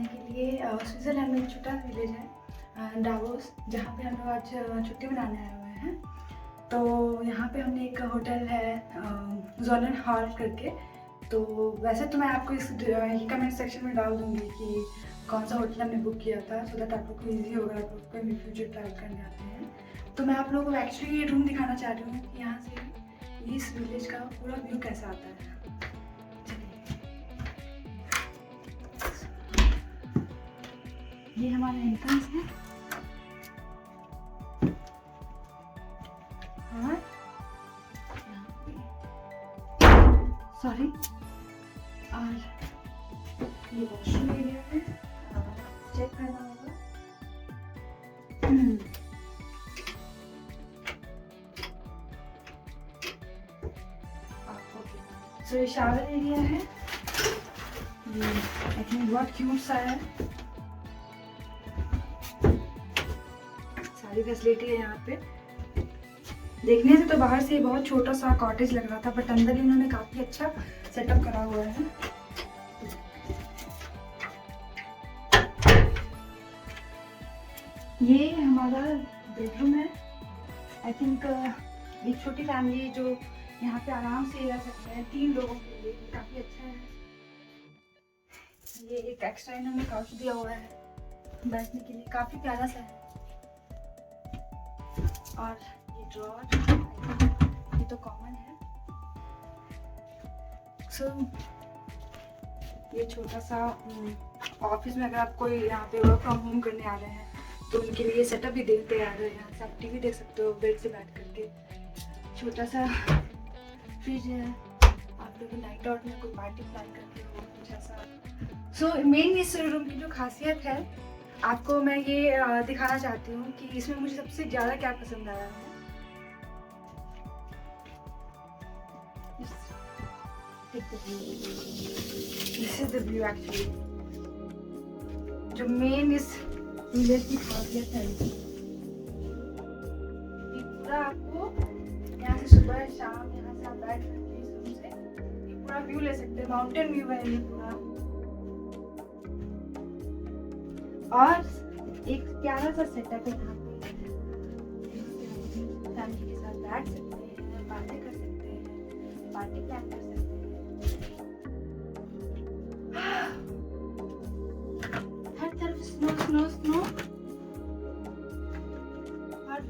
घूमने के लिए स्विट्ज़रलैंड में एक छोटा विलेज है डावोस, जहाँ पे हम लोग आज छुट्टी मनाने आए हुए हैं। तो यहाँ पे हमने एक होटल है जोलन हॉल करके। तो वैसे तो मैं आपको इस कमेंट सेक्शन में डाल दूँगी कि कौन सा होटल हमने बुक किया था, सो दैट आप लोग को ईजी होगा, आप लोग कहीं फ्यूचर ट्रैवल करने आते हैं। तो मैं आप लोगों को एक्चुअली ये रूम दिखाना चाह रही हूँ कि यहाँ से इस विलेज का पूरा व्यू कैसा आता है। ये हमारा एंट्रेंस है और सॉरी, और ये वॉशरूम एरिया है, चेक करना होगा। सो ये शावर एरिया है, ये आई थिंक बहुत क्यूट सा है, सारी फैसिलिटी है यहाँ पे। देखने से तो बाहर से बहुत छोटा सा कॉटेज लग रहा था, बट अंदर इन्होंने काफी अच्छा सेटअप करा हुआ है। ये हमारा बेडरूम है। आई थिंक एक छोटी फैमिली जो यहाँ पे आराम से रह सकते हैं, 3 लोगों के लिए काफी अच्छा है। ये एक एक्स्ट्रा इन्होंने काउच दिया हुआ है बैठने के लिए, काफी प्यारा सा है। और ये ड्रॉअर, ये तो कॉमन है। सो ये छोटा सा ऑफिस में अगर आप कोई यहाँ पे वर्क फ्रॉम होम करने आ रहे हैं तो उनके लिए सेटअप भी देते आ रहे हैं। यहाँ से आप टीवी देख सकते हो बेड से बैठ करके। छोटा सा फ्रिज है, आप लोग नाइट आउट में कोई पार्टी प्लान करते हो कुछ ऐसा। सो मेन इस रूम की जो खासियत है आपको मैं ये दिखाना चाहती हूँ कि इसमें मुझे सबसे ज़्यादा क्या पसंद आया है। This is the view actually, जो मेन इस विलेज की खासियत है। पूरा आपको यहाँ से सुबह शाम यहाँ से आप बैठ करके इस रूम से ये पूरा व्यू ले सकते हैं। माउंटेन व्यू है ये पूरा, और एक प्यारा सा सेटअप है यहाँ पे। फैमिली के साथ बैठ सकते हैं, बातें कर सकते हैं, पार्टी प्लान कर सकते हैं। हर तरफ स्नो स्नो स्नो, और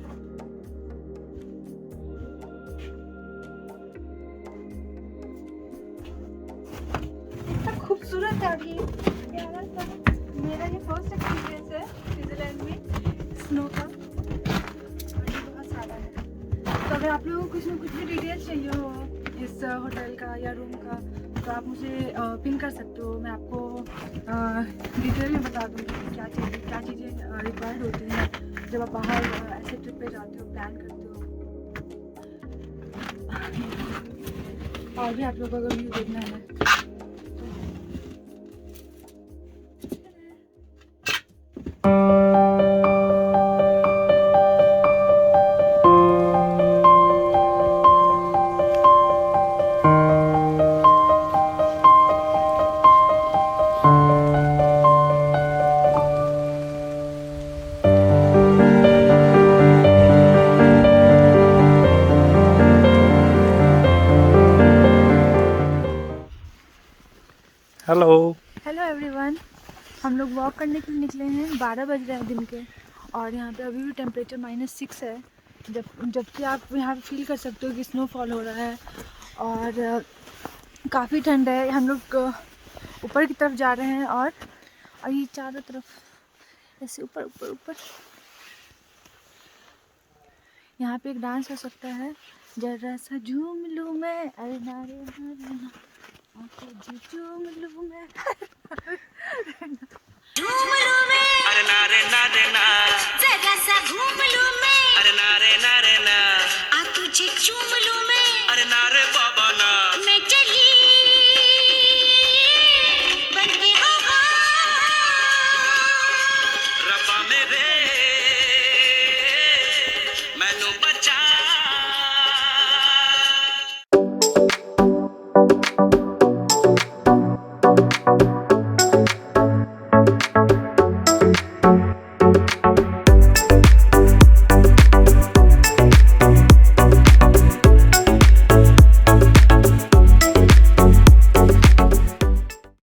इतना खूबसूरत है। अभी प्यारा सा मेरा ये फर्स्ट एक्सपीरियंस है स्विट्जरलैंड में स्नो का, और ये बहुत सारा है। तो अगर आप लोगों को कुछ ना कुछ भी डिटेल्स चाहिए हो इस होटल का या रूम का तो आप मुझे पिन कर सकते हो। मैं आपको डिटेल में बता दूँगी क्या चीज़ें रिक्वायर्ड होती हैं जब आप बाहर ऐसे ट्रिप पे जाते हो, प्लान करते हो। और भी आप लोगों को व्यू देखना है। हेलो एवरीवन, हम लोग वॉक करने के लिए निकले हैं। 12 बज रहे हैं दिन के, और यहाँ पे अभी भी टेम्परेचर -6 है। जबकि आप यहाँ पे फील कर सकते हो कि स्नोफॉल हो रहा है और काफ़ी ठंड है। हम लोग ऊपर की तरफ जा रहे हैं, और ये चारों तरफ ऐसे ऊपर ऊपर ऊपर। यहाँ पे एक डांस हो सकता है, जरा सा झूम लूँ मैं, अरे नारे नारे ना, झूम लूँ मैं।